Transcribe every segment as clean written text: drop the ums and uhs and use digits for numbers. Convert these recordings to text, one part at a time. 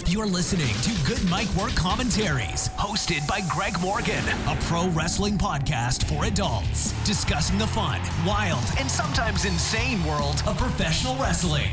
You're listening to GoodMicWork Commentaries, hosted by Greg Morgan, a pro wrestling podcast for adults, discussing the fun, wild, and sometimes insane world of professional wrestling.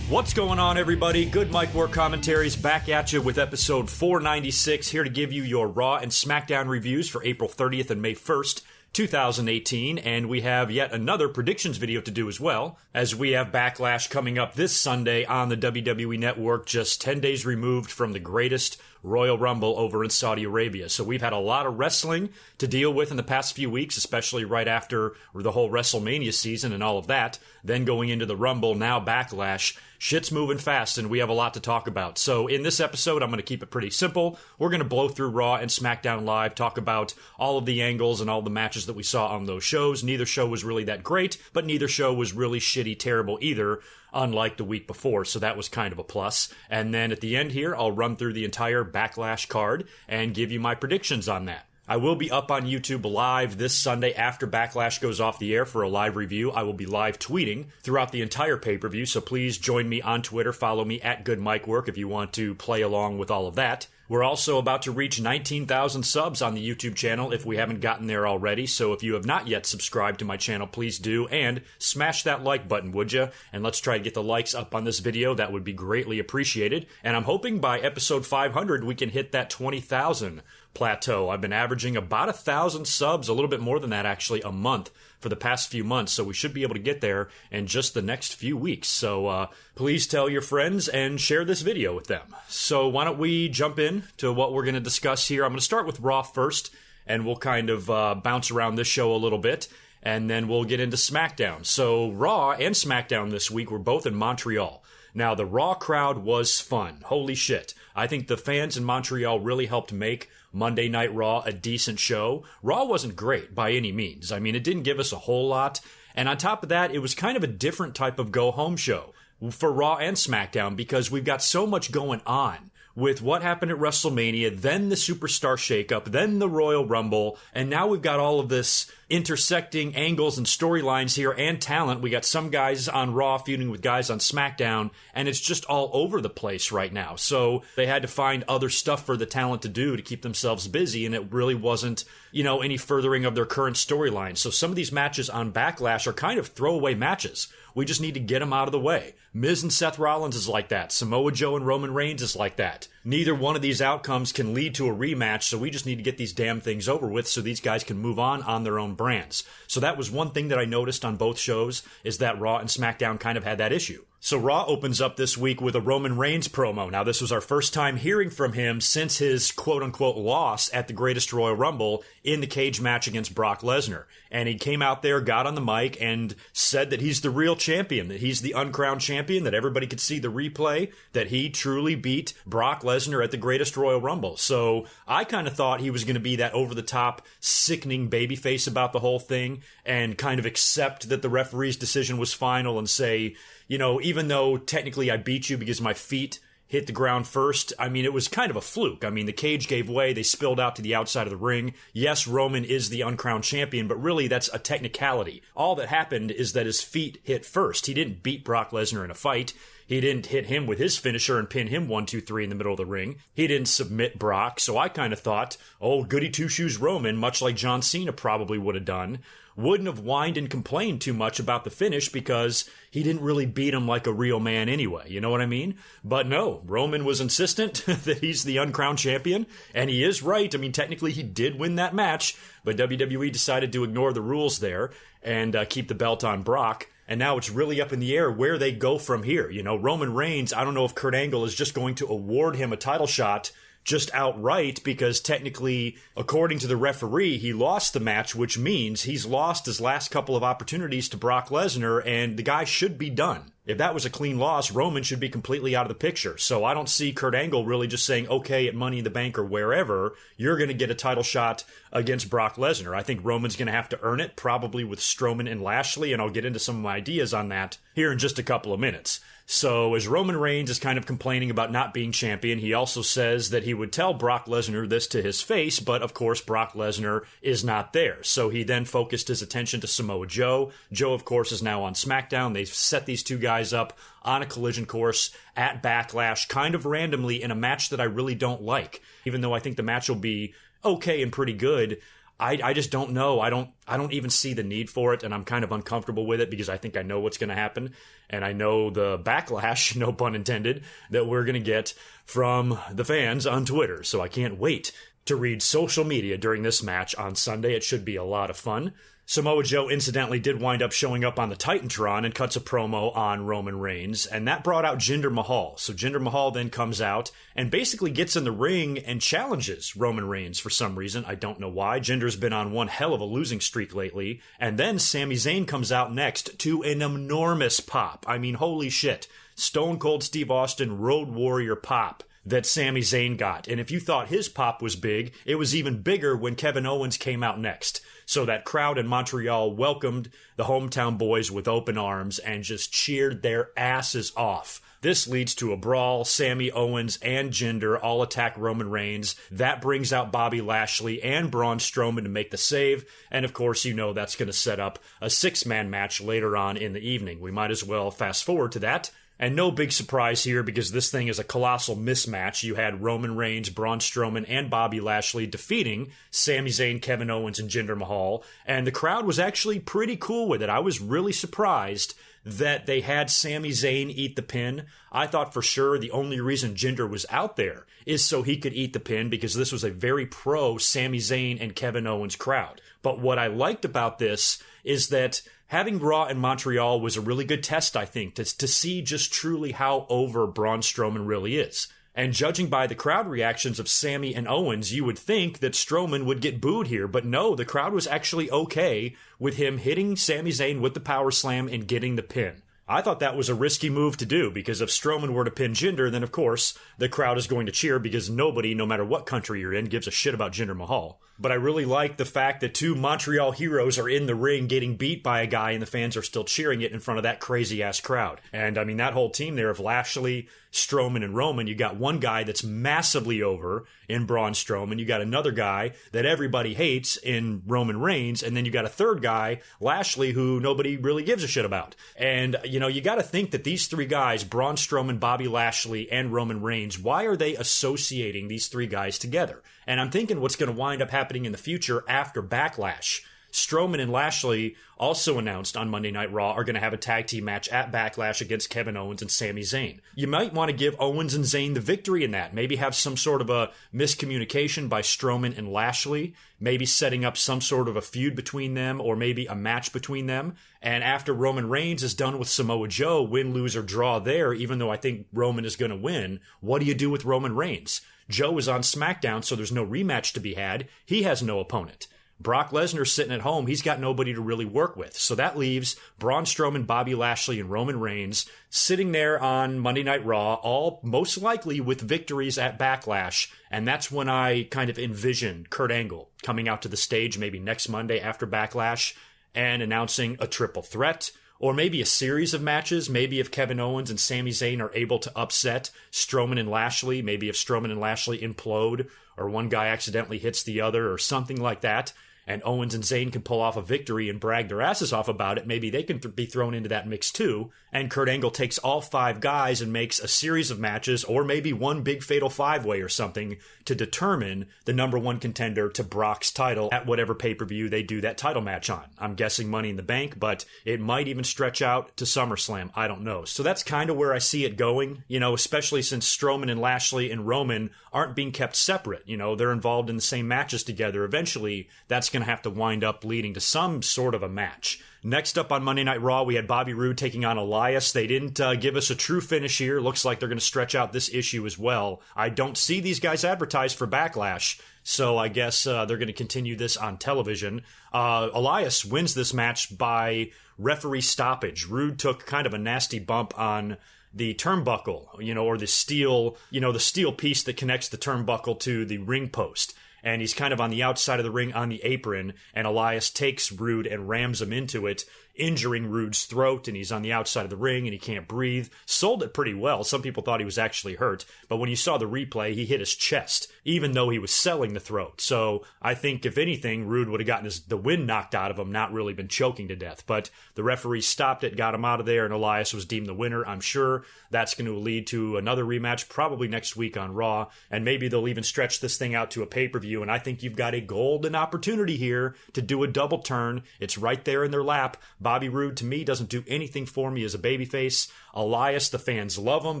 What's going on, everybody? GoodMicWork Commentaries back at you with episode 496, here to give you your Raw and Smackdown reviews for April 30th and May 1st. 2018, and we have yet another predictions video to do as well, as we have Backlash coming up this Sunday on the WWE Network, just 10 days removed from the greatest Royal Rumble over in Saudi Arabia. So we've had a lot of wrestling to deal with in the past few weeks, especially right after the whole WrestleMania season and all of that. Then going into the Rumble, now Backlash. Shit's moving fast, and we have a lot to talk about. So in this episode, I'm going to keep it pretty simple. We're going to blow through Raw and SmackDown Live, talk about all of the angles and all the matches that we saw on those shows. Neither show was really that great, but neither show was really shitty, terrible either, unlike the week before, so that was kind of a plus. And then at the end here, I'll run through the entire Backlash card and give you my predictions on that. I will be up on YouTube live this Sunday after Backlash goes off the air for a live review. I will be live tweeting throughout the entire pay-per-view, so please join me on Twitter. Follow me at GoodMicWork if you want to play along with all of that. We're also about to reach 19,000 subs on the YouTube channel if we haven't gotten there already, so if you have not yet subscribed to my channel, please do, and smash that like button, would ya? And let's try to get the likes up on this video. That would be greatly appreciated. And I'm hoping by episode 500 we can hit that 20,000 plateau. I've been averaging about 1,000 subs, a little bit more than that actually, a month for the past few months, so we should be able to get there in just the next few weeks. So please tell your friends and share this video with them. So why don't we jump in to what we're going to discuss here. I'm going to start with Raw first, and we'll kind of bounce around this show a little bit, and then we'll get into SmackDown. So Raw and SmackDown this week were both in Montreal. Now, the Raw crowd was fun. Holy shit. I think the fans in Montreal really helped make Monday Night Raw a decent show. Raw wasn't great by any means. I mean, it didn't give us a whole lot. And on top of that, it was kind of a different type of go-home show for Raw and SmackDown because we've got so much going on with what happened at WrestleMania, then the Superstar Shakeup, then the Royal Rumble, and now we've got all of this intersecting angles and storylines here and talent. We got some guys on Raw feuding with guys on SmackDown, and it's just all over the place right now. So they had to find other stuff for the talent to do to keep themselves busy, and it really wasn't, any furthering of their current storyline. So some of these matches on Backlash are kind of throwaway matches. We just need to get them out of the way. Miz and Seth Rollins is like that. Samoa Joe and Roman Reigns is like that. Neither one of these outcomes can lead to a rematch, so we just need to get these damn things over with so these guys can move on their own brands. So that was one thing that I noticed on both shows, is that Raw and SmackDown kind of had that issue. So Raw opens up this week with a Roman Reigns promo. Now, this was our first time hearing from him since his quote-unquote loss at the Greatest Royal Rumble in the cage match against Brock Lesnar. And he came out there, got on the mic, and said that he's the real champion, that he's the uncrowned champion, that everybody could see the replay, that he truly beat Brock Lesnar at the Greatest Royal Rumble. So I kind of thought he was going to be that over-the-top, sickening babyface about the whole thing and kind of accept that the referee's decision was final and say, even though technically I beat you because my feet hit the ground first, I mean, it was kind of a fluke. I mean, the cage gave way, they spilled out to the outside of the ring. Yes, Roman is the uncrowned champion, but really that's a technicality. All that happened is that his feet hit first. He didn't beat Brock Lesnar in a fight. He didn't hit him with his finisher and pin him 1, 2, 3 in the middle of the ring. He didn't submit Brock, so I kind of thought, goody two-shoes Roman, much like John Cena probably would have done, wouldn't have whined and complained too much about the finish because he didn't really beat him like a real man anyway, you know what I mean? But no, Roman was insistent that he's the uncrowned champion, and he is right. I mean, technically he did win that match, but WWE decided to ignore the rules there and keep the belt on Brock. And now it's really up in the air where they go from here. Roman Reigns, I don't know if Kurt Angle is just going to award him a title shot just outright because technically, according to the referee, he lost the match, which means he's lost his last couple of opportunities to Brock Lesnar, and the guy should be done. If that was a clean loss, Roman should be completely out of the picture. So I don't see Kurt Angle really just saying, okay, at Money in the Bank or wherever, you're going to get a title shot against Brock Lesnar. I think Roman's going to have to earn it, probably with Strowman and Lashley, and I'll get into some of my ideas on that here in just a couple of minutes. So as Roman Reigns is kind of complaining about not being champion, he also says that he would tell Brock Lesnar this to his face, but of course Brock Lesnar is not there. So he then focused his attention to Samoa Joe. Joe, of course, is now on SmackDown. They've set these two guys up on a collision course at Backlash, kind of randomly in a match that I really don't like. Even though I think the match will be okay and pretty good, I just don't know. I don't even see the need for it, and I'm kind of uncomfortable with it because I think I know what's going to happen, and I know the backlash, no pun intended, that we're going to get from the fans on Twitter. So I can't wait to read social media during this match on Sunday. It should be a lot of fun. Samoa Joe incidentally did wind up showing up on the Titantron and cuts a promo on Roman Reigns, and that brought out Jinder Mahal. So Jinder Mahal then comes out and basically gets in the ring and challenges Roman Reigns for some reason. I don't know why. Jinder's been on one hell of a losing streak lately. And then Sami Zayn comes out next to an enormous pop. I mean, holy shit. Stone Cold Steve Austin Road Warrior pop that Sami Zayn got. And if you thought his pop was big, it was even bigger when Kevin Owens came out next. So that crowd in Montreal welcomed the hometown boys with open arms and just cheered their asses off. This leads to a brawl. Sami, Owens, and Jinder all attack Roman Reigns. That brings out Bobby Lashley and Braun Strowman to make the save. And of course, you know that's going to set up a 6-man match later on in the evening. We might as well fast forward to that. And no big surprise here because this thing is a colossal mismatch. You had Roman Reigns, Braun Strowman, and Bobby Lashley defeating Sami Zayn, Kevin Owens, and Jinder Mahal. And the crowd was actually pretty cool with it. I was really surprised that they had Sami Zayn eat the pin. I thought for sure the only reason Jinder was out there is so he could eat the pin because this was a very pro Sami Zayn and Kevin Owens crowd. But what I liked about this is that having Raw in Montreal was a really good test, I think, to see just truly how over Braun Strowman really is. And judging by the crowd reactions of Sami and Owens, you would think that Strowman would get booed here. But no, the crowd was actually okay with him hitting Sami Zayn with the power slam and getting the pin. I thought that was a risky move to do because if Strowman were to pin Jinder, then of course the crowd is going to cheer because nobody, no matter what country you're in, gives a shit about Jinder Mahal. But I really like the fact that two Montreal heroes are in the ring getting beat by a guy and the fans are still cheering it in front of that crazy-ass crowd. And I mean, that whole team there of Lashley, Strowman, and Roman, you got one guy that's massively over in Braun Strowman, you got another guy that everybody hates in Roman Reigns, and then you got a third guy, Lashley, who nobody really gives a shit about. And, you know, you got to think that these three guys, Braun Strowman, Bobby Lashley, and Roman Reigns, why are they associating these three guys together? And I'm thinking what's going to wind up happening in the future after Backlash. Strowman and Lashley, also announced on Monday Night Raw, are going to have a tag team match at Backlash against Kevin Owens and Sami Zayn. You might want to give Owens and Zayn the victory in that. Maybe have some sort of a miscommunication by Strowman and Lashley. Maybe setting up some sort of a feud between them or maybe a match between them. And after Roman Reigns is done with Samoa Joe, win, lose, or draw there, even though I think Roman is going to win, what do you do with Roman Reigns? Joe is on SmackDown, so there's no rematch to be had. He has no opponent. Brock Lesnar's sitting at home. He's got nobody to really work with. So that leaves Braun Strowman, Bobby Lashley, and Roman Reigns sitting there on Monday Night Raw, all most likely with victories at Backlash. And that's when I kind of envision Kurt Angle coming out to the stage maybe next Monday after Backlash and announcing a triple threat. Or maybe a series of matches. Maybe if Kevin Owens and Sami Zayn are able to upset Strowman and Lashley. Maybe if Strowman and Lashley implode or one guy accidentally hits the other or something like that. And Owens and Zayn can pull off a victory and brag their asses off about it. Maybe they can be thrown into that mix too. And Kurt Angle takes all 5 guys and makes a series of matches or maybe one big fatal 5-way or something to determine the number 1 contender to Brock's title at whatever pay-per-view they do that title match on. I'm guessing Money in the Bank, but it might even stretch out to SummerSlam. I don't know. So that's kind of where I see it going, you know, especially since Strowman and Lashley and Roman aren't being kept separate. You know, they're involved in the same matches together. Eventually, that's going to have to wind up leading to some sort of a match. Next up on Monday Night Raw, we had Bobby Roode taking on Elias. They didn't give us a true finish here. Looks like they're going to stretch out this issue as well. I don't see these guys advertised for Backlash, so I guess they're going to continue this on television. Elias wins this match by referee stoppage. Roode took kind of a nasty bump on the turnbuckle, or the steel piece that connects the turnbuckle to the ring post. And he's kind of on the outside of the ring on the apron, and Elias takes Roode and rams him into it, injuring Roode's throat, and he's on the outside of the ring and he can't breathe. Sold it pretty well. Some people thought he was actually hurt, but when you saw the replay, he hit his chest, even though he was selling the throat. So I think, if anything, Roode would have gotten the wind knocked out of him, not really been choking to death. But the referee stopped it, got him out of there, and Elias was deemed the winner. I'm sure that's going to lead to another rematch, probably next week on Raw, and maybe they'll even stretch this thing out to a pay-per-view, and I think you've got a golden opportunity here to do a double turn. It's right there in their lap. Bobby Roode, to me, doesn't do anything for me as a babyface. Elias, the fans love him,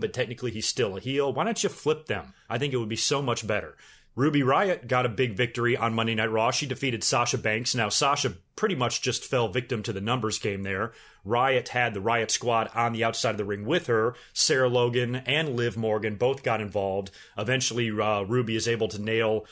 but technically he's still a heel. Why don't you flip them? I think it would be so much better. Ruby Riott got a big victory on Monday Night Raw. She defeated Sasha Banks. Now, Sasha pretty much just fell victim to the numbers game there. Riott had the Riott Squad on the outside of the ring with her. Sarah Logan and Liv Morgan both got involved. Eventually, Ruby is able to nail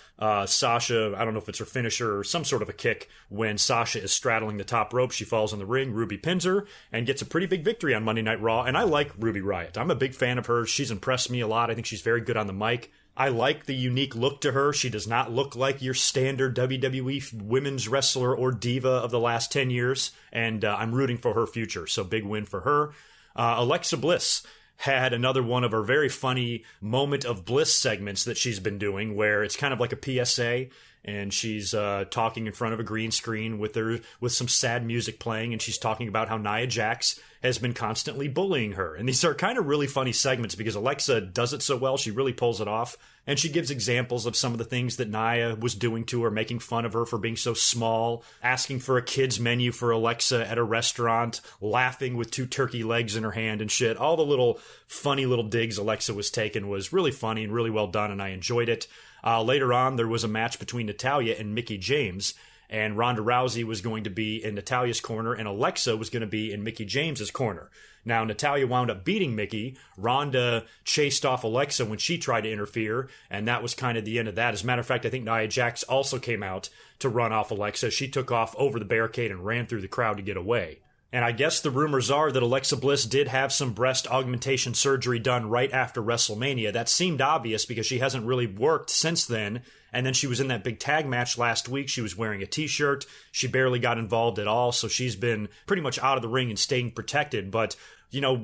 Sasha. I don't know if it's her finisher or some sort of a kick. When Sasha is straddling the top rope, she falls in the ring. Ruby pins her and gets a pretty big victory on Monday Night Raw. And I like Ruby Riott. I'm a big fan of hers. She's impressed me a lot. I think she's very good on the mic. I like the unique look to her. She does not look like your standard WWE women's wrestler or diva of the last 10 years, and I'm rooting for her future, so big win for her. Alexa Bliss had another one of her very funny Moment of Bliss segments that she's been doing, where it's kind of like a PSA, and she's talking in front of a green screen with some sad music playing, and she's talking about how Nia Jax has been constantly bullying her. And these are kind of really funny segments because Alexa does it so well. She really pulls it off. And she gives examples of some of the things that Nia was doing to her, making fun of her for being so small, asking for a kid's menu for Alexa at a restaurant, laughing with 2 turkey legs in her hand and shit. All the little funny little digs Alexa was taking was really funny and really well done, and I enjoyed it. Later on, there was a match between Natalya and Mickie James, and Ronda Rousey was going to be in Natalya's corner, and Alexa was going to be in Mickie James's corner. Now, Natalya wound up beating Mickie. Ronda chased off Alexa when she tried to interfere, and that was kind of the end of that. As a matter of fact, I think Nia Jax also came out to run off Alexa. She took off over the barricade and ran through the crowd to get away. And I guess the rumors are that Alexa Bliss did have some breast augmentation surgery done right after WrestleMania. That seemed obvious because she hasn't really worked since then. And then she was in that big tag match last week. She was wearing a t-shirt. She barely got involved at all. So she's been pretty much out of the ring and staying protected. But,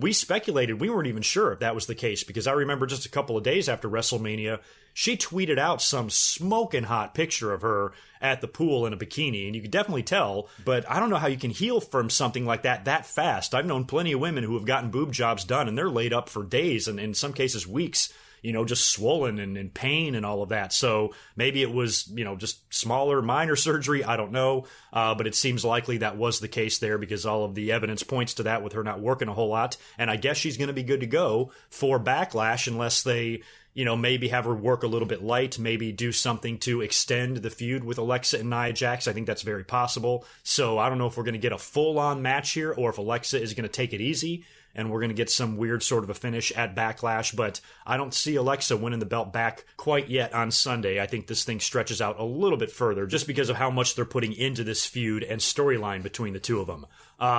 we speculated. We weren't even sure if that was the case because I remember just a couple of days after WrestleMania, she tweeted out some smoking hot picture of her at the pool in a bikini, and you could definitely tell, but I don't know how you can heal from something like that fast. I've known plenty of women who have gotten boob jobs done, and they're laid up for days, and in some cases weeks, just swollen and in pain and all of that. So maybe it was, just smaller, minor surgery. I don't know. But it seems likely that was the case there because all of the evidence points to that with her not working a whole lot. And I guess she's going to be good to go for Backlash unless they, maybe have her work a little bit light, maybe do something to extend the feud with Alexa and Nia Jax. I think that's very possible. So I don't know if we're going to get a full-on match here or if Alexa is going to take it easy and we're going to get some weird sort of a finish at Backlash, but I don't see Alexa winning the belt back quite yet on Sunday. I think this thing stretches out a little bit further just because of how much they're putting into this feud and storyline between the two of them.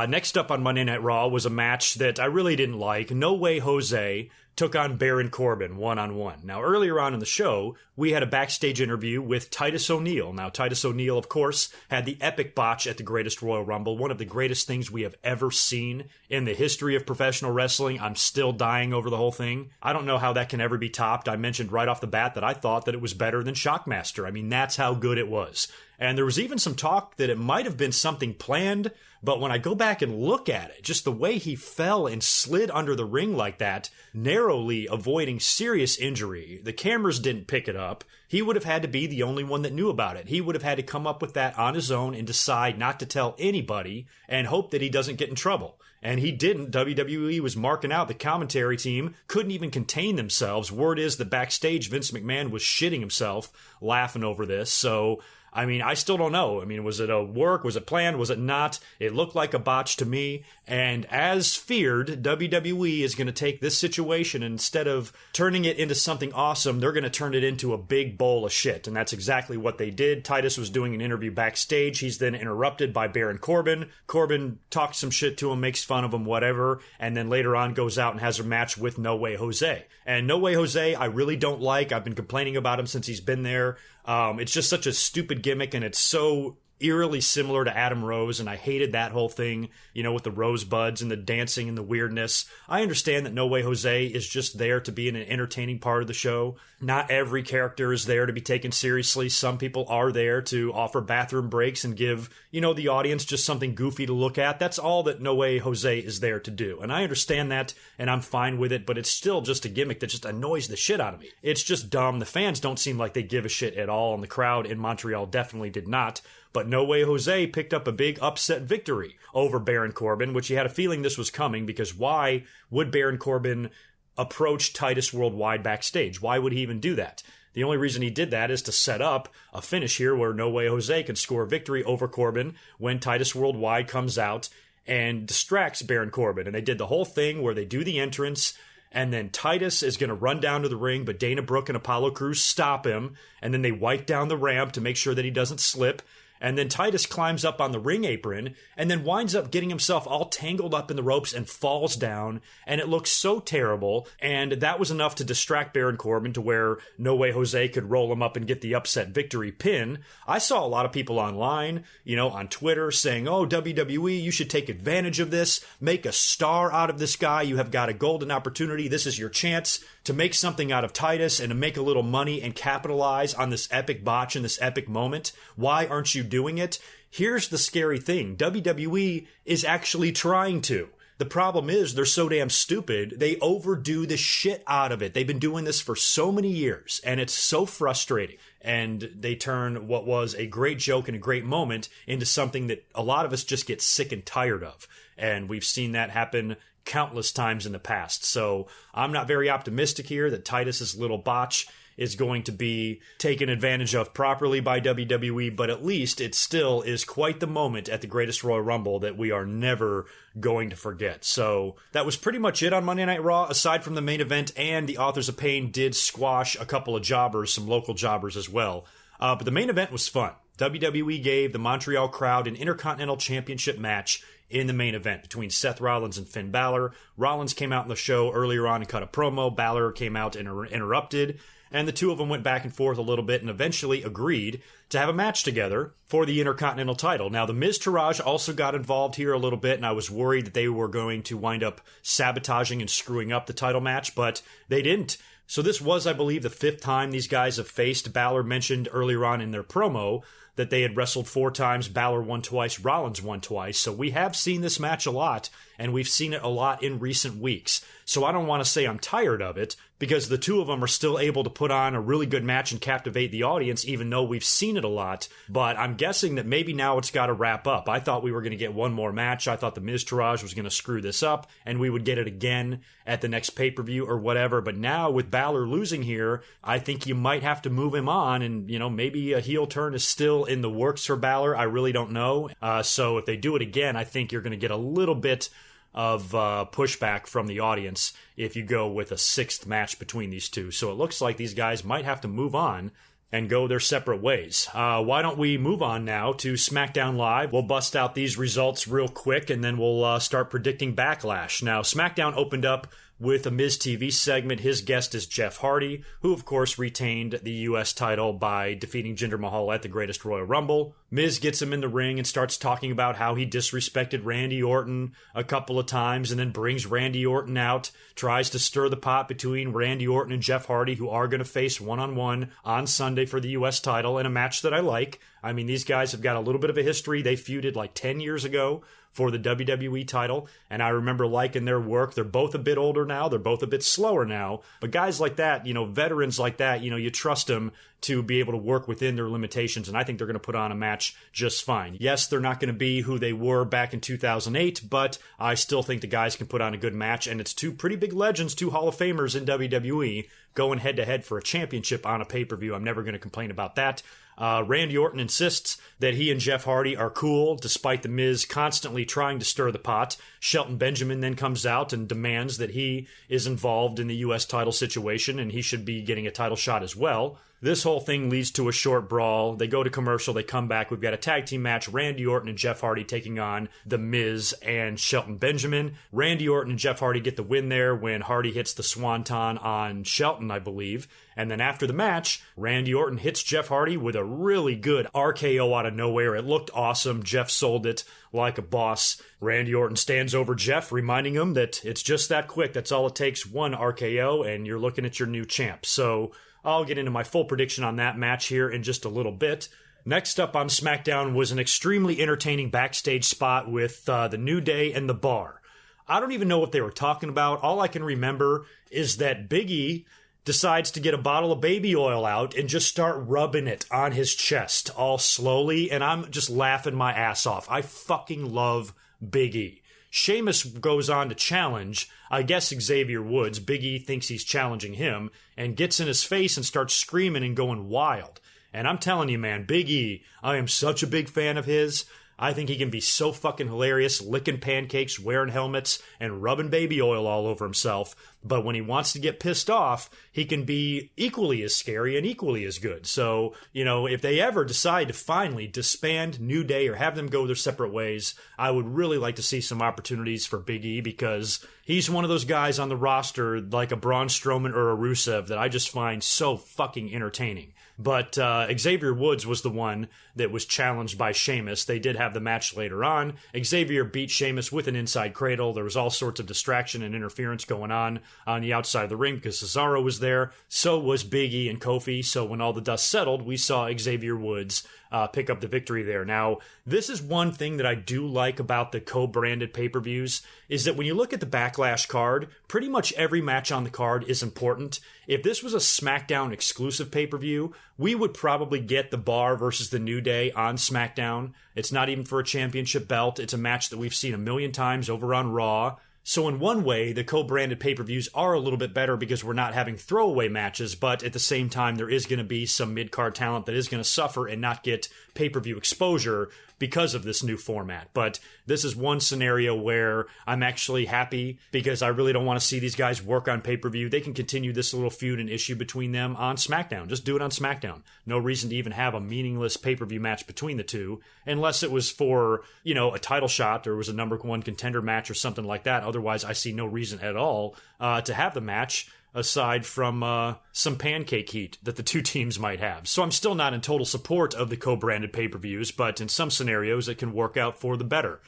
Next up on Monday Night Raw was a match that I really didn't like. No Way Jose took on Baron Corbin one-on-one. Now, earlier on in the show, we had a backstage interview with Titus O'Neil. Now, Titus O'Neil, of course, had the epic botch at the Greatest Royal Rumble, one of the greatest things we have ever seen in the history of professional wrestling. I'm still dying over the whole thing. I don't know how that can ever be topped. I mentioned right off the bat that I thought that it was better than Shockmaster. I mean, that's how good it was. And there was even some talk that it might have been something planned, but when I go back and look at it, just the way he fell and slid under the ring like that, narrowly avoiding serious injury, the cameras didn't pick it up. He would have had to be the only one that knew about it. He would have had to come up with that on his own and decide not to tell anybody and hope that he doesn't get in trouble. And he didn't. WWE was marking out. The commentary team couldn't even contain themselves. Word is that backstage, Vince McMahon was shitting himself laughing over this. So I mean, I still don't know. I mean, was it a work? Was it planned? Was it not? It looked like a botch to me. And as feared, WWE is going to take this situation, and instead of turning it into something awesome, they're going to turn it into a big bowl of shit. And that's exactly what they did. Titus was doing an interview backstage. He's then interrupted by Baron Corbin. Corbin talks some shit to him, makes fun of him, whatever. And then later on goes out and has a match with No Way Jose. And No Way Jose, I really don't like. I've been complaining about him since he's been there. It's just such a stupid gimmick, and it's so eerily similar to Adam Rose, and I hated that whole thing, you know, with the rosebuds and the dancing and the weirdness. I understand that No Way Jose is just there to be an entertaining part of the show. Not every character is there to be taken seriously. Some people are there to offer bathroom breaks and give, you know, the audience just something goofy to look at. That's all that No Way Jose is there to do. And I understand that, and I'm fine with it, but it's still just a gimmick that just annoys the shit out of me. It's just dumb. The fans don't seem like they give a shit at all, and the crowd in Montreal definitely did not. But No Way Jose picked up a big upset victory over Baron Corbin, which he had a feeling this was coming, because why would Baron Corbin approach Titus Worldwide backstage? Why would he even do that? The only reason he did that is to set up a finish here where No Way Jose can score a victory over Corbin when Titus Worldwide comes out and distracts Baron Corbin. And they did the whole thing where they do the entrance, and then Titus is going to run down to the ring, but Dana Brooke and Apollo Crews stop him, and then they wipe down the ramp to make sure that he doesn't slip. And then Titus climbs up on the ring apron and then winds up getting himself all tangled up in the ropes and falls down. And it looks so terrible. And that was enough to distract Baron Corbin to where No Way Jose could roll him up and get the upset victory pin. I saw a lot of people online, you know, on Twitter saying, oh, WWE, you should take advantage of this. Make a star out of this guy. You have got a golden opportunity. This is your chance to make something out of Titus and to make a little money and capitalize on this epic botch and this epic moment. Why aren't you doing it? Here's the scary thing. WWE is actually trying to. The problem is they're so damn stupid, they overdo the shit out of it. They've been doing this for so many years, and it's so frustrating. And they turn what was a great joke and a great moment into something that a lot of us just get sick and tired of. And we've seen that happen countless times in the past. So I'm not very optimistic here that Titus's little botch is going to be taken advantage of properly by WWE, but at least it still is quite the moment at the Greatest Royal Rumble that we are never going to forget. So that was pretty much it on Monday Night Raw, aside from the main event, and the Authors of Pain did squash a couple of jobbers, some local jobbers as well. But the main event was fun. WWE gave the Montreal crowd an Intercontinental Championship match in the main event between Seth Rollins and Finn Balor. Rollins came out in the show earlier on and cut a promo. Balor came out and interrupted. And the two of them went back and forth a little bit and eventually agreed to have a match together for the Intercontinental title. Now, the Miz Taraj also got involved here a little bit, and I was worried that they were going to wind up sabotaging and screwing up the title match, but they didn't. So this was, I believe, the fifth time these guys have faced. Balor mentioned earlier on in their promo that they had wrestled 4 times. Balor won twice, Rollins won twice. So we have seen this match a lot, and we've seen it a lot in recent weeks. So I don't want to say I'm tired of it, because the two of them are still able to put on a really good match and captivate the audience, even though we've seen it a lot. But I'm guessing that maybe now it's got to wrap up. I thought we were going to get one more match. I thought the Miz Taraj was going to screw this up, and we would get it again at the next pay-per-view or whatever. But now with Balor losing here, I think you might have to move him on, and, you know, maybe a heel turn is still in the works for Balor. I really don't know. So if they do it again, I think you're going to get a little bit of pushback from the audience if you go with a 6th match between these two. So it looks like these guys might have to move on and go their separate ways. Why don't we move on now to SmackDown Live? We'll bust out these results real quick, and then we'll start predicting Backlash. Now, SmackDown opened up with a Miz TV segment. His guest is Jeff Hardy, who of course retained the U.S. title by defeating Jinder Mahal at the Greatest Royal Rumble. Miz gets him in the ring and starts talking about how he disrespected Randy Orton a couple of times, and then brings Randy Orton out, tries to stir the pot between Randy Orton and Jeff Hardy, who are going to face one-on-one on Sunday for the U.S. title in a match that I like. I mean, these guys have got a little bit of a history. They feuded like 10 years ago for the WWE title, and I remember liking their work. They're both a bit older now. They're both a bit slower now. But guys like that, you know, veterans like that, you know, you trust them to be able to work within their limitations, and I think they're going to put on a match just fine. Yes, they're not going to be who they were back in 2008, but I still think the guys can put on a good match, and it's two pretty big legends, 2 Hall of Famers in WWE, going head-to-head for a championship on a pay-per-view. I'm never going to complain about that. Randy Orton insists that he and Jeff Hardy are cool, despite The Miz constantly trying to stir the pot. Shelton Benjamin then comes out and demands that he is involved in the U.S. title situation, and he should be getting a title shot as well. This whole thing leads to a short brawl. They go to commercial, they come back. We've got a tag team match, Randy Orton and Jeff Hardy taking on The Miz and Shelton Benjamin. Randy Orton and Jeff Hardy get the win there when Hardy hits the swanton on Shelton, I believe. And then after the match, Randy Orton hits Jeff Hardy with a really good RKO out of nowhere. It looked awesome. Jeff sold it like a boss. Randy Orton stands over Jeff, reminding him that it's just that quick. That's all it takes, one RKO, and you're looking at your new champ. So I'll get into my full prediction on that match here in just a little bit. Next up on SmackDown was an extremely entertaining backstage spot with the New Day and The Bar. I don't even know what they were talking about. All I can remember is that Big E decides to get a bottle of baby oil out and just start rubbing it on his chest all slowly, and I'm just laughing my ass off. I fucking love Big E. Sheamus goes on to challenge, I guess, Xavier Woods. Big E thinks he's challenging him and gets in his face and starts screaming and going wild. And I'm telling you, man, Big E, I am such a big fan of his. I think he can be so fucking hilarious, licking pancakes, wearing helmets, and rubbing baby oil all over himself. But when he wants to get pissed off, he can be equally as scary and equally as good. So, if they ever decide to finally disband New Day or have them go their separate ways, I would really like to see some opportunities for Big E, because he's one of those guys on the roster like a Braun Strowman or a Rusev that I just find so fucking entertaining. But Xavier Woods was the one that was challenged by Sheamus. They did have the match later on. Xavier beat Sheamus with an inside cradle. There was all sorts of distraction and interference going on the outside of the ring because Cesaro was there. So was Big E and Kofi. So when all the dust settled, we saw Xavier Woods pick up the victory there. Now, this is one thing that I do like about the co-branded pay-per-views, is that when you look at the Backlash card, pretty much every match on the card is important. If this was a SmackDown exclusive pay-per-view, we would probably get The Bar versus the New Day on SmackDown. It's not even for a championship belt. It's a match that we've seen a million times over on Raw. So in one way, the co-branded pay-per-views are a little bit better because we're not having throwaway matches, but at the same time, there is going to be some mid-card talent that is going to suffer and not get pay-per-view exposure because of this new format. But this is one scenario where I'm actually happy because I really don't want to see these guys work on pay-per-view. They can continue this little feud and issue between them on SmackDown. Just do it on SmackDown. No reason to even have a meaningless pay-per-view match between the two, unless it was for, a title shot or it was a number one contender match or something like that. Otherwise, I see no reason at all to have the match, aside from some pancake heat that the two teams might have. So I'm still not in total support of the co-branded pay-per-views, but in some scenarios it can work out for the better.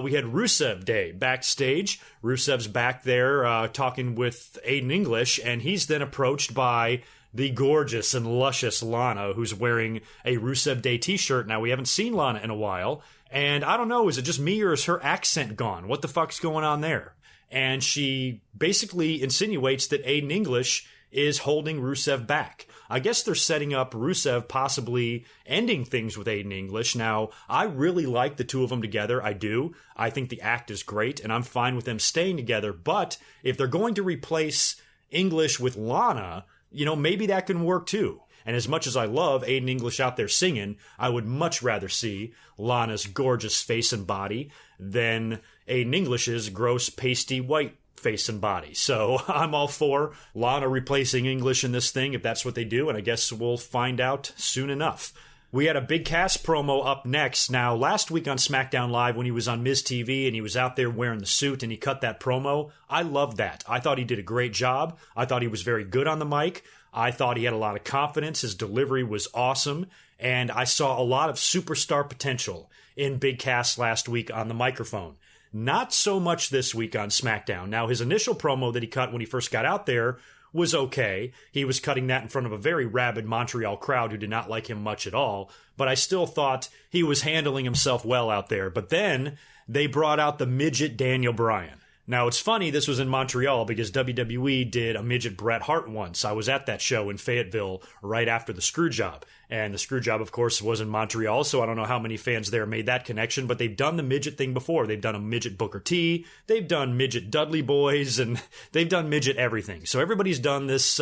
We had Rusev Day backstage. Rusev's back there talking with Aiden English, and he's then approached by the gorgeous and luscious Lana, who's wearing a Rusev Day t-shirt. Now, we haven't seen Lana in a while, and I don't know, is it just me or is her accent gone? What the fuck's going on there? And she basically insinuates that Aiden English is holding Rusev back. I guess they're setting up Rusev possibly ending things with Aiden English. Now, I really like the two of them together. I do. I think the act is great, and I'm fine with them staying together. But if they're going to replace English with Lana, maybe that can work too. And as much as I love Aiden English out there singing, I would much rather see Lana's gorgeous face and body than Aiden English's gross, pasty, white face and body. So I'm all for Lana replacing English in this thing if that's what they do, and I guess we'll find out soon enough. We had a Big Cass promo up next. Now, last week on SmackDown Live when he was on Miz TV and he was out there wearing the suit and he cut that promo, I loved that. I thought he did a great job. I thought he was very good on the mic. I thought he had a lot of confidence. His delivery was awesome. And I saw a lot of superstar potential in Big Cass last week on the microphone. Not so much this week on SmackDown. Now, his initial promo that he cut when he first got out there was okay. He was cutting that in front of a very rabid Montreal crowd who did not like him much at all. But I still thought he was handling himself well out there. But then they brought out the midget Daniel Bryan. Now, it's funny this was in Montreal because WWE did a midget Bret Hart once. I was at that show in Fayetteville right after the Screwjob. And the Screwjob, of course, was in Montreal, so I don't know how many fans there made that connection, but they've done the midget thing before. They've done a midget Booker T, they've done midget Dudley Boys, and they've done midget everything. So everybody's done this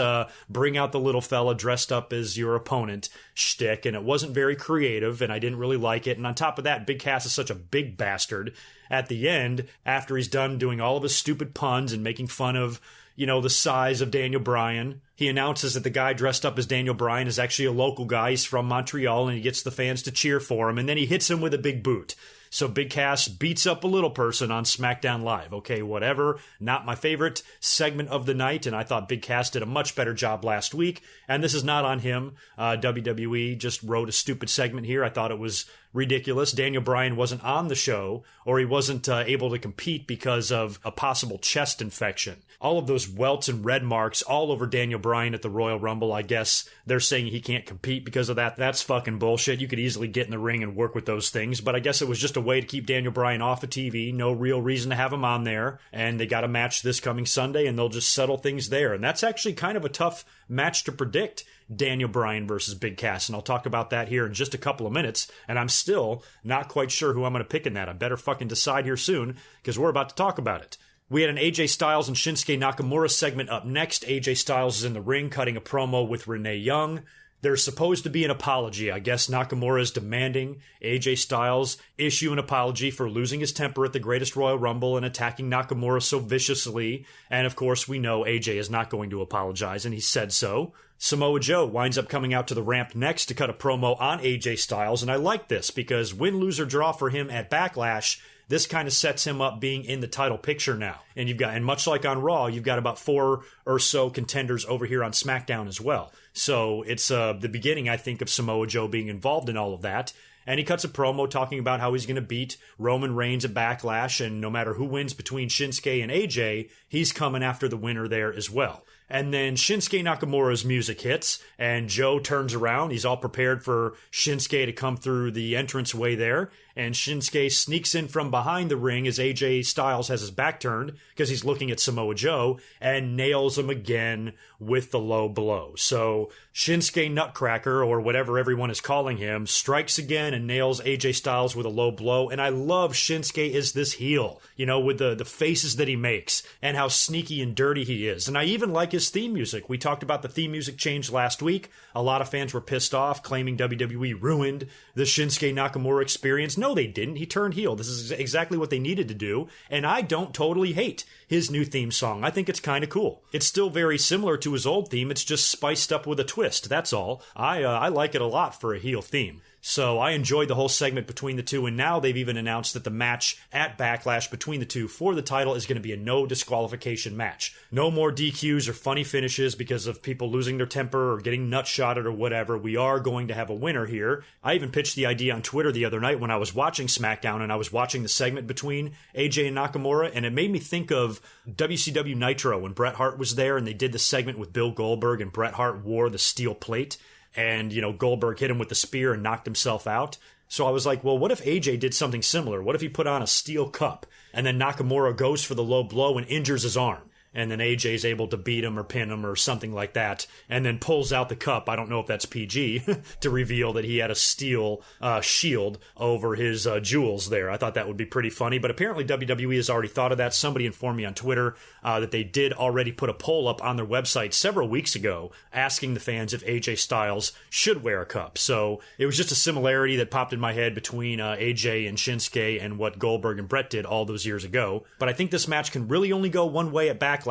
bring out the little fella dressed up as your opponent shtick, and it wasn't very creative, and I didn't really like it. And on top of that, Big Cass is such a big bastard. At the end, after he's done doing all of his stupid puns and making fun of, the size of Daniel Bryan, he announces that the guy dressed up as Daniel Bryan is actually a local guy. He's from Montreal, and he gets the fans to cheer for him, and then he hits him with a big boot. So Big Cass beats up a little person on Smackdown Live. Okay, whatever. Not my favorite segment of the night, and I thought Big Cass did a much better job last week. And this is not on him. WWE just wrote a stupid segment here. I thought it was ridiculous. Daniel Bryan wasn't on the show, or he wasn't able to compete because of a possible chest infection. All of those welts and red marks all over Daniel Bryan at the Royal Rumble, I guess they're saying he can't compete because of that. That's fucking bullshit. You could easily get in the ring and work with those things, but I guess it was just a way to keep Daniel Bryan off of TV. No real reason to have him on there, and they got a match this coming Sunday, and they'll just settle things there. And that's actually kind of a tough match to predict, Daniel Bryan versus Big Cass, and I'll talk about that here in just a couple of minutes, and I'm still not quite sure who I'm going to pick in that. I better fucking decide here soon, because we're about to talk about it. We had an AJ Styles and Shinsuke Nakamura segment up next. AJ Styles is in the ring cutting a promo with Renee Young. There's supposed to be an apology. I guess Nakamura is demanding AJ Styles issue an apology for losing his temper at the Greatest Royal Rumble and attacking Nakamura so viciously. And of course, we know AJ is not going to apologize, and he said so. Samoa Joe winds up coming out to the ramp next to cut a promo on AJ Styles, and I like this because win, lose, or draw for him at Backlash, this kind of sets him up being in the title picture now. And much like on Raw, you've got about 4 or so contenders over here on SmackDown as well. So it's the beginning, I think, of Samoa Joe being involved in all of that. And he cuts a promo talking about how he's going to beat Roman Reigns at Backlash, and no matter who wins between Shinsuke and AJ, he's coming after the winner there as well. And then Shinsuke Nakamura's music hits, and Joe turns around. He's all prepared for Shinsuke to come through the entranceway there, and Shinsuke sneaks in from behind the ring as AJ Styles has his back turned because he's looking at Samoa Joe, and nails him again with the low blow. So Shinsuke Nutcracker, or whatever everyone is calling him, strikes again and nails AJ Styles with a low blow. And I love Shinsuke as this heel, with the faces that he makes and how sneaky and dirty he is. And I even like his theme music. We talked about the theme music change last week. A lot of fans were pissed off, claiming WWE ruined the Shinsuke Nakamura experience. No, they didn't. He turned heel. This is exactly what they needed to do. And I don't totally hate his new theme song. I think it's kind of cool. It's still very similar to his old theme. It's just spiced up with a twist. That's all. I like it a lot for a heel theme. So I enjoyed the whole segment between the two, and now they've even announced that the match at Backlash between the two for the title is going to be a no disqualification match. No more DQs or funny finishes because of people losing their temper or getting nutshotted or whatever. We are going to have a winner here. I even pitched the idea on Twitter the other night when I was watching Smackdown and I was watching the segment between AJ and Nakamura, and it made me think of WCW Nitro when Bret Hart was there and they did the segment with Bill Goldberg and Bret Hart wore the steel plate. And, Goldberg hit him with the spear and knocked himself out. So I was like, well, what if AJ did something similar? What if he put on a steel cup and then Nakamura goes for the low blow and injures his arm? And then AJ's able to beat him or pin him or something like that, and then pulls out the cup. I don't know if that's PG, to reveal that he had a steel shield over his jewels there. I thought that would be pretty funny, but apparently WWE has already thought of that. Somebody informed me on Twitter that they did already put a poll up on their website several weeks ago asking the fans if AJ Styles should wear a cup. So it was just a similarity that popped in my head between AJ and Shinsuke and what Goldberg and Bret did all those years ago. But I think this match can really only go one way at Backlash,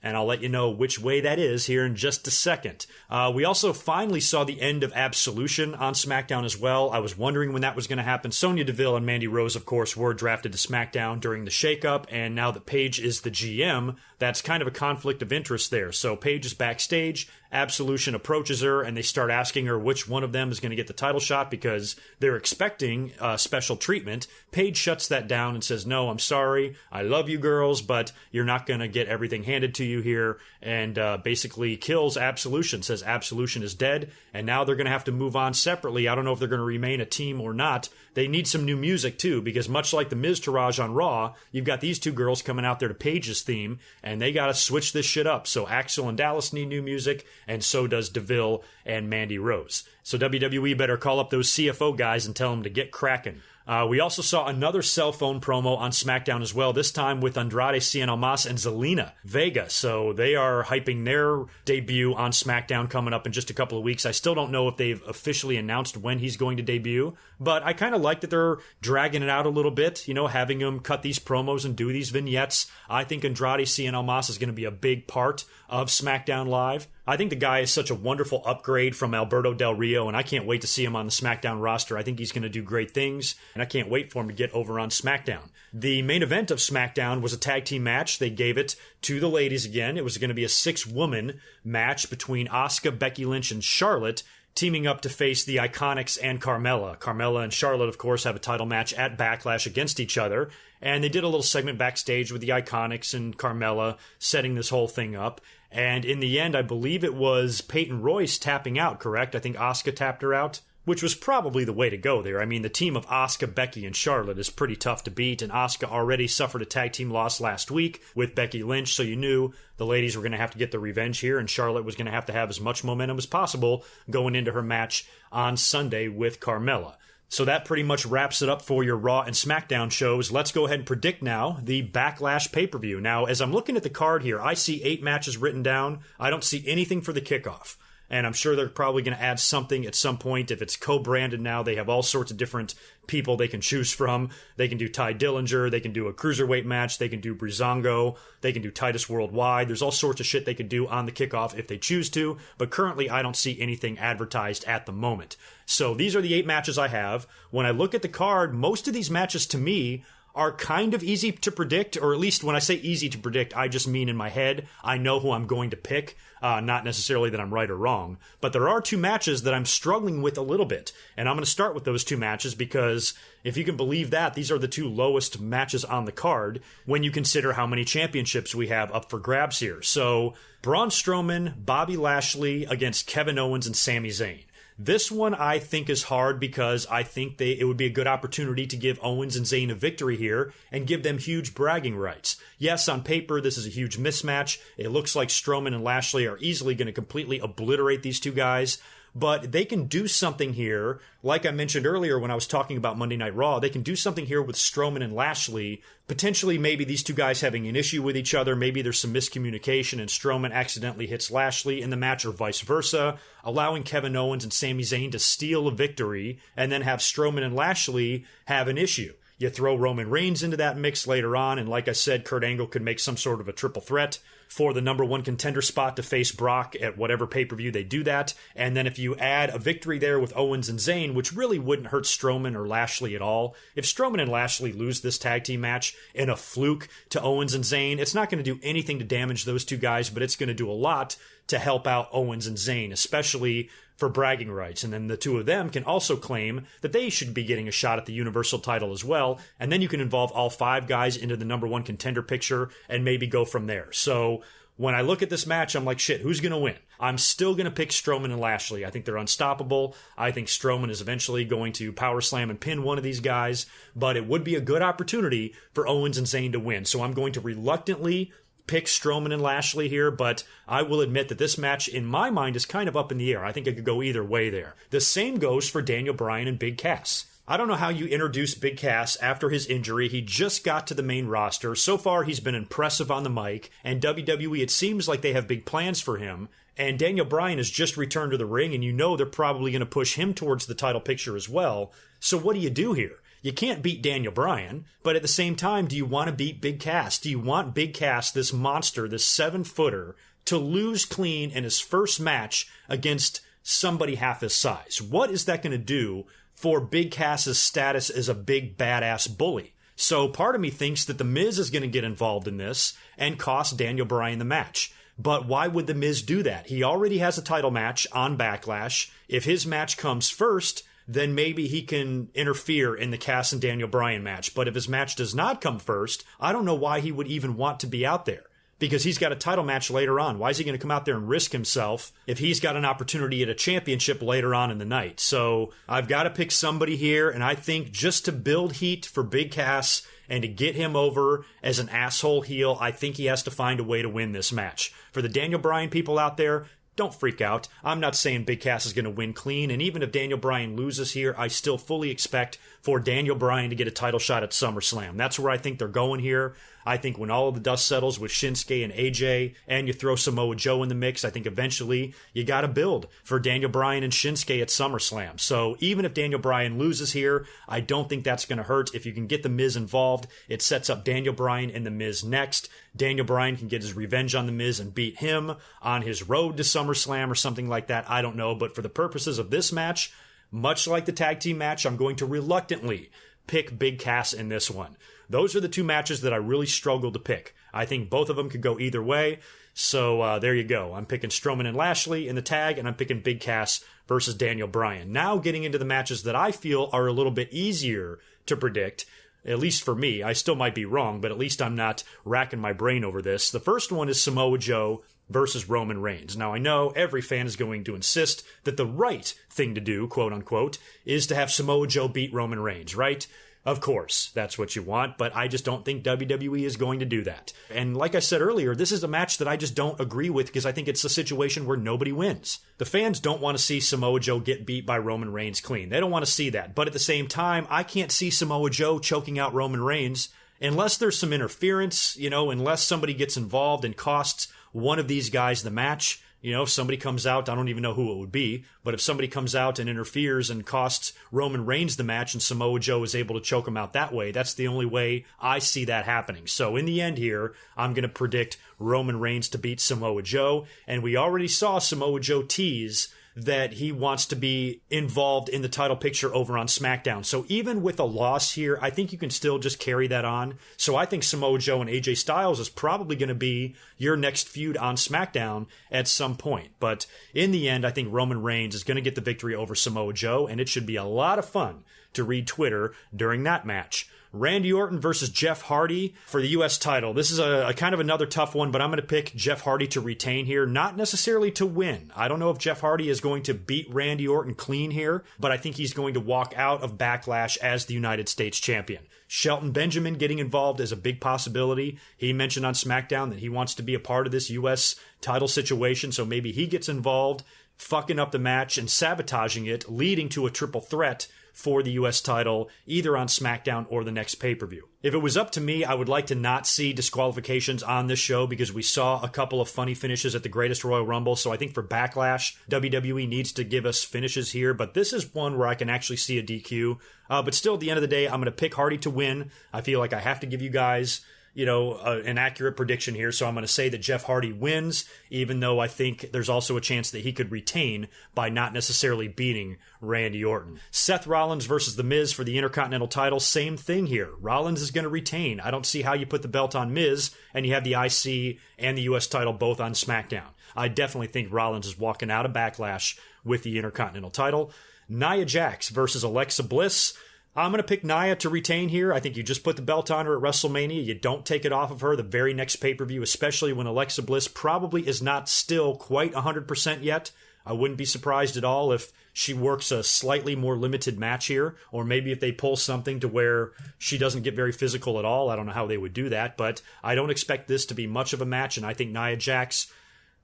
and I'll let you know which way that is here in just a second. We also finally saw the end of Absolution on SmackDown as well. I was wondering when that was going to happen. Sonya Deville and Mandy Rose, of course, were drafted to SmackDown during the shakeup, and now that Paige is the GM, that's kind of a conflict of interest there. So Paige is backstage, Absolution approaches her, and they start asking her which one of them is going to get the title shot because they're expecting special treatment. Paige shuts that down and says, no, I'm sorry, I love you girls, but you're not going to get everything handed to you here and basically kills Absolution, says Absolution is dead, and now they're going to have to move on separately. I don't know if they're going to remain a team or not. They need some new music, too, because much like the Miz Taraj on Raw, you've got these two girls coming out there to Paige's theme, and they got to switch this shit up. So Axel and Dallas need new music, and so does DeVille and Mandy Rose. So WWE better call up those CFO guys and tell them to get cracking. We also saw another cell phone promo on SmackDown as well, this time with Andrade Cien Almas and Zelina Vega. So they are hyping their debut on SmackDown coming up in just a couple of weeks. I still don't know if they've officially announced when he's going to debut, but I kind of like that they're dragging it out a little bit, you know, having him cut these promos and do these vignettes. I think Andrade Cien Almas is going to be a big part of SmackDown Live. I think the guy is such a wonderful upgrade from Alberto Del Rio, and I can't wait to see him on the SmackDown roster. I think he's going to do great things, and I can't wait for him to get over on SmackDown. The main event of SmackDown was a tag team match. They gave it to the ladies again. It was going to be a 6-woman match between Asuka, Becky Lynch, and Charlotte, teaming up to face the Iconics and Carmella. Carmella and Charlotte, of course, have a title match at Backlash against each other, and they did a little segment backstage with the Iconics and Carmella setting this whole thing up. And in the end, I believe it was Peyton Royce tapping out, correct? I think Asuka tapped her out, which was probably the way to go there. I mean, the team of Asuka, Becky, and Charlotte is pretty tough to beat, and Asuka already suffered a tag team loss last week with Becky Lynch, so you knew the ladies were going to have to get the revenge here, and Charlotte was going to have as much momentum as possible going into her match on Sunday with Carmella. So that pretty much wraps it up for your Raw and SmackDown shows. Let's go ahead and predict now the Backlash pay-per-view. Now, as I'm looking at the card here, I see 8 matches written down. I don't see anything for the kickoff. And I'm sure they're probably going to add something at some point. If it's co-branded now, they have all sorts of different people they can choose from. They can do Ty Dillinger. They can do a cruiserweight match. They can do Breezango. They can do Titus Worldwide. There's all sorts of shit they could do on the kickoff if they choose to. But currently, I don't see anything advertised at the moment. So these are the 8 matches I have. When I look at the card, most of these matches to me are kind of easy to predict, or at least when I say easy to predict, I just mean in my head, I know who I'm going to pick, not necessarily that I'm right or wrong. But there are 2 matches that I'm struggling with a little bit, and I'm going to start with those 2 matches because, if you can believe that, these are the 2 lowest matches on the card when you consider how many championships we have up for grabs here. So, Braun Strowman, Bobby Lashley against Kevin Owens and Sami Zayn. This one I think is hard because I think it would be a good opportunity to give Owens and Zayn a victory here and give them huge bragging rights. Yes, on paper, this is a huge mismatch. It looks like Strowman and Lashley are easily going to completely obliterate these 2 guys. But they can do something here, like I mentioned earlier when I was talking about Monday Night Raw, they can do something here with Strowman and Lashley. Potentially, maybe these 2 guys having an issue with each other, maybe there's some miscommunication and Strowman accidentally hits Lashley in the match or vice versa, allowing Kevin Owens and Sami Zayn to steal a victory and then have Strowman and Lashley have an issue. You throw Roman Reigns into that mix later on, and like I said, Kurt Angle could make some sort of a triple threat for the #1 contender spot to face Brock at whatever pay-per-view they do that. And then if you add a victory there with Owens and Zayn, which really wouldn't hurt Strowman or Lashley at all, if Strowman and Lashley lose this tag team match in a fluke to Owens and Zayn, it's not going to do anything to damage those 2 guys, but it's going to do a lot to help out Owens and Zayn, especially for bragging rights. And then the 2 of them can also claim that they should be getting a shot at the Universal title as well. And then you can involve all 5 guys into the #1 contender picture and maybe go from there. So when I look at this match, I'm like, shit, who's going to win? I'm still going to pick Strowman and Lashley. I think they're unstoppable. I think Strowman is eventually going to power slam and pin one of these guys, but it would be a good opportunity for Owens and Zayn to win. So I'm going to reluctantly pick Strowman and Lashley here, but I will admit that this match, in my mind, is kind of up in the air. I think it could go either way there. The same goes for Daniel Bryan and Big Cass. I don't know how you introduce Big Cass after his injury. He just got to the main roster. So far, he's been impressive on the mic, and WWE, it seems like they have big plans for him. And Daniel Bryan has just returned to the ring, and you know they're probably going to push him towards the title picture as well. So what do you do here? You can't beat Daniel Bryan, but at the same time, do you want to beat Big Cass? Do you want Big Cass, this monster, this 7-footer, to lose clean in his first match against somebody half his size? What is that going to do for Big Cass's status as a big badass bully? So part of me thinks that The Miz is going to get involved in this and cost Daniel Bryan the match. But why would The Miz do that? He already has a title match on Backlash. If his match comes first, then maybe he can interfere in the Cass and Daniel Bryan match. But if his match does not come first, I don't know why he would even want to be out there. because he's got a title match later on. Why is he going to come out there and risk himself if he's got an opportunity at a championship later on in the night? So I've got to pick somebody here, and I think just to build heat for Big Cass and to get him over as an asshole heel, I think he has to find a way to win this match. For the Daniel Bryan people out there, don't freak out. I'm not saying Big Cass is going to win clean, and even if Daniel Bryan loses here, I still fully expect for Daniel Bryan to get a title shot at SummerSlam. That's where I think they're going here. I think when all of the dust settles with Shinsuke and AJ, and you throw Samoa Joe in the mix, I think eventually you got to build for Daniel Bryan and Shinsuke at SummerSlam. So even if Daniel Bryan loses here, I don't think that's going to hurt. If you can get The Miz involved, it sets up Daniel Bryan and The Miz next. Daniel Bryan can get his revenge on The Miz and beat him on his road to SummerSlam or something like that. I don't know. But for the purposes of this match, much like the tag team match, I'm going to reluctantly pick Big Cass in this one. Those are the two matches that I really struggled to pick. I think both of them could go either way. So there you go. I'm picking Strowman and Lashley in the tag, and I'm picking Big Cass versus Daniel Bryan. Now getting into the matches that I feel are a little bit easier to predict, at least for me. I still might be wrong, but at least I'm not racking my brain over this. The first one is Samoa Joe versus Roman Reigns. Now, I know every fan is going to insist that the right thing to do, quote unquote, is to have Samoa Joe beat Roman Reigns, right? Of course, that's what you want, but I just don't think WWE is going to do that. And like I said earlier, this is a match that I just don't agree with because I think it's a situation where nobody wins. The fans don't want to see Samoa Joe get beat by Roman Reigns clean. They don't want to see that. But at the same time, I can't see Samoa Joe choking out Roman Reigns unless there's some interference, unless somebody gets involved and costs one of these guys the match. If somebody comes out, I don't even know who it would be, but if somebody comes out and interferes and costs Roman Reigns the match and Samoa Joe is able to choke him out that way, that's the only way I see that happening. So in the end here, I'm going to predict Roman Reigns to beat Samoa Joe, and we already saw Samoa Joe tease that he wants to be involved in the title picture over on SmackDown. So even with a loss here, I think you can still just carry that on. So I think Samoa Joe and AJ Styles is probably going to be your next feud on SmackDown at some point. But in the end, I think Roman Reigns is going to get the victory over Samoa Joe, and it should be a lot of fun to read Twitter during that match. Randy Orton versus Jeff Hardy for the U.S. title. This is a kind of another tough one, but I'm going to pick Jeff Hardy to retain here, not necessarily to win. I don't know if Jeff Hardy is going to beat Randy Orton clean here, but I think he's going to walk out of Backlash as the United States champion. Shelton Benjamin getting involved is a big possibility. He mentioned on SmackDown that he wants to be a part of this U.S. title situation, so maybe he gets involved, fucking up the match and sabotaging it, leading to a triple threat for the U.S. title, either on SmackDown or the next pay-per-view. If it was up to me, I would like to not see disqualifications on this show because we saw a couple of funny finishes at the Greatest Royal Rumble, so I think for Backlash, WWE needs to give us finishes here, but this is one where I can actually see a DQ. But still, at the end of the day, I'm going to pick Hardy to win. I feel like I have to give you guys an accurate prediction here. So I'm going to say that Jeff Hardy wins, even though I think there's also a chance that he could retain by not necessarily beating Randy Orton. Seth Rollins versus The Miz for the Intercontinental title. Same thing here. Rollins is going to retain. I don't see how you put the belt on Miz and you have the IC and the US title both on SmackDown. I definitely think Rollins is walking out of Backlash with the Intercontinental title. Nia Jax versus Alexa Bliss. I'm going to pick Naiya to retain here. I think you just put the belt on her at WrestleMania. You don't take it off of her the very next pay-per-view, especially when Alexa Bliss probably is not still quite 100% yet. I wouldn't be surprised at all if she works a slightly more limited match here, or maybe if they pull something to where she doesn't get very physical at all. I don't know how they would do that, but I don't expect this to be much of a match, and I think Nia Jax,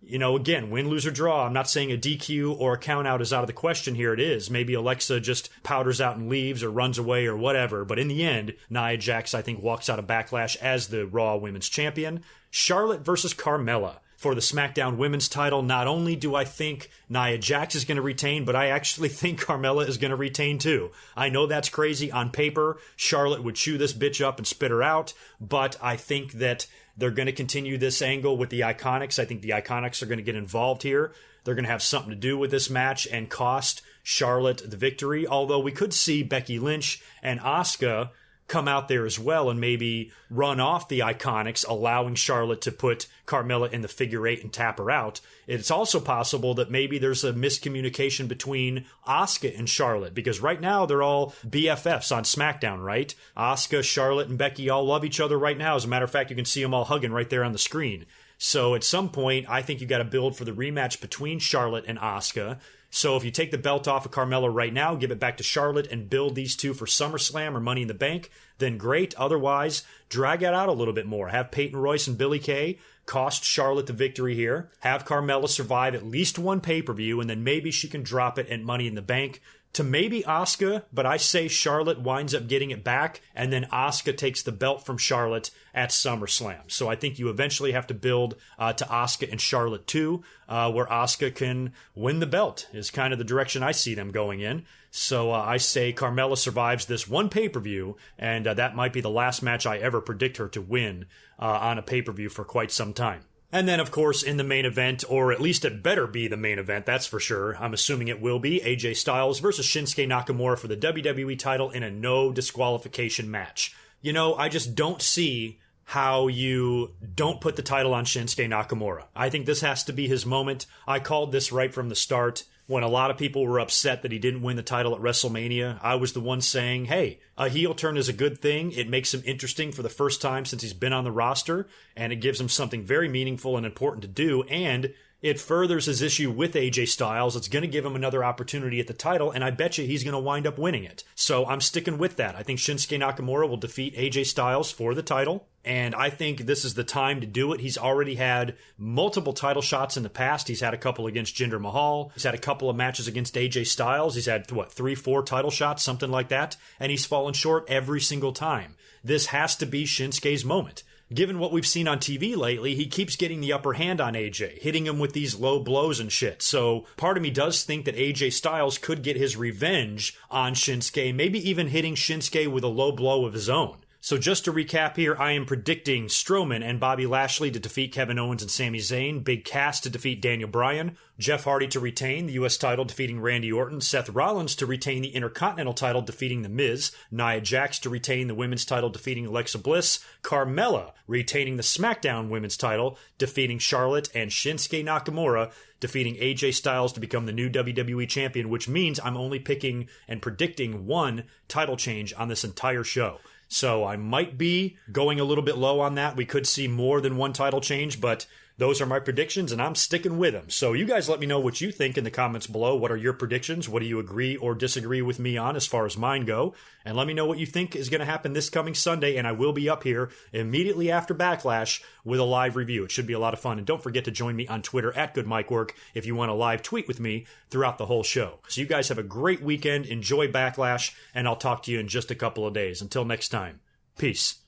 again, win, lose, or draw. I'm not saying a DQ or a count out is out of the question here. It is. Maybe Alexa just powders out and leaves or runs away or whatever. But in the end, Nia Jax, I think, walks out of Backlash as the Raw Women's Champion. Charlotte versus Carmella for the SmackDown Women's title. Not only do I think Nia Jax is going to retain, but I actually think Carmella is going to retain too. I know that's crazy. On paper, Charlotte would chew this bitch up and spit her out, but I think that they're going to continue this angle with the Iconics. I think the Iconics are going to get involved here. They're going to have something to do with this match and cost Charlotte the victory, although we could see Becky Lynch and Asuka come out there as well and maybe run off the Iconics, allowing Charlotte to put Carmella in the figure 8 and tap her out. It's also possible that maybe there's a miscommunication between Asuka and Charlotte, because right now they're all BFFs on SmackDown, right? Asuka, Charlotte, and Becky all love each other right now. As a matter of fact, you can see them all hugging right there on the screen. So at some point, I think you got to build for the rematch between Charlotte and Asuka. So if you take the belt off of Carmella right now, give it back to Charlotte, and build these two for SummerSlam or Money in the Bank, then great. Otherwise, drag it out a little bit more. Have Peyton Royce and Billie Kay cost Charlotte the victory here. Have Carmella survive at least one pay-per-view, and then maybe she can drop it at Money in the Bank to maybe Asuka, but I say Charlotte winds up getting it back, and then Asuka takes the belt from Charlotte at SummerSlam. So I think you eventually have to build to Asuka and Charlotte too, where Asuka can win the belt, is kind of the direction I see them going in. So I say Carmella survives this one pay-per-view, and that might be the last match I ever predict her to win on a pay-per-view for quite some time. And then, of course, in the main event, or at least it better be the main event, that's for sure. I'm assuming it will be AJ Styles versus Shinsuke Nakamura for the WWE title in a no disqualification match. You know, I just don't see how you don't put the title on Shinsuke Nakamura. I think this has to be his moment. I called this right from the start. When a lot of people were upset that he didn't win the title at WrestleMania, I was the one saying, hey, a heel turn is a good thing. It makes him interesting for the first time since he's been on the roster, and it gives him something very meaningful and important to do, and it furthers his issue with AJ Styles. It's going to give him another opportunity at the title, and I bet you he's going to wind up winning it. So I'm sticking with that. I think Shinsuke Nakamura will defeat AJ Styles for the title, and I think this is the time to do it. He's already had multiple title shots in the past. He's had a couple against Jinder Mahal. He's had a couple of matches against AJ Styles. He's had, 3-4 title shots, something like that, and he's fallen short every single time. This has to be Shinsuke's moment. Given what we've seen on TV lately, he keeps getting the upper hand on AJ, hitting him with these low blows and shit. So part of me does think that AJ Styles could get his revenge on Shinsuke, maybe even hitting Shinsuke with a low blow of his own. So just to recap here, I am predicting Strowman and Bobby Lashley to defeat Kevin Owens and Sami Zayn, Big Cass to defeat Daniel Bryan, Jeff Hardy to retain the U.S. title defeating Randy Orton, Seth Rollins to retain the Intercontinental title defeating The Miz, Nia Jax to retain the Women's title defeating Alexa Bliss, Carmella retaining the SmackDown Women's title defeating Charlotte, and Shinsuke Nakamura defeating AJ Styles to become the new WWE champion, which means I'm only picking and predicting one title change on this entire show. So I might be going a little bit low on that. We could see more than one title change, but those are my predictions, and I'm sticking with them. So you guys let me know what you think in the comments below. What are your predictions? What do you agree or disagree with me on as far as mine go? And let me know what you think is going to happen this coming Sunday, and I will be up here immediately after Backlash with a live review. It should be a lot of fun. And don't forget to join me on Twitter at GoodMicWork if you want to live tweet with me throughout the whole show. So you guys have a great weekend. Enjoy Backlash, and I'll talk to you in just a couple of days. Until next time, peace.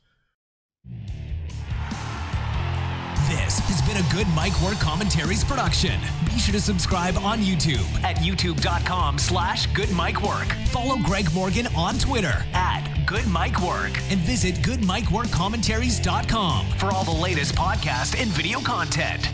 This has been a Good Mic Work Commentaries production. Be sure to subscribe on YouTube at youtube.com/GoodMicWork. Follow Greg Morgan on Twitter at GoodMicWork and visit GoodMicWorkCommentaries.com for all the latest podcast and video content.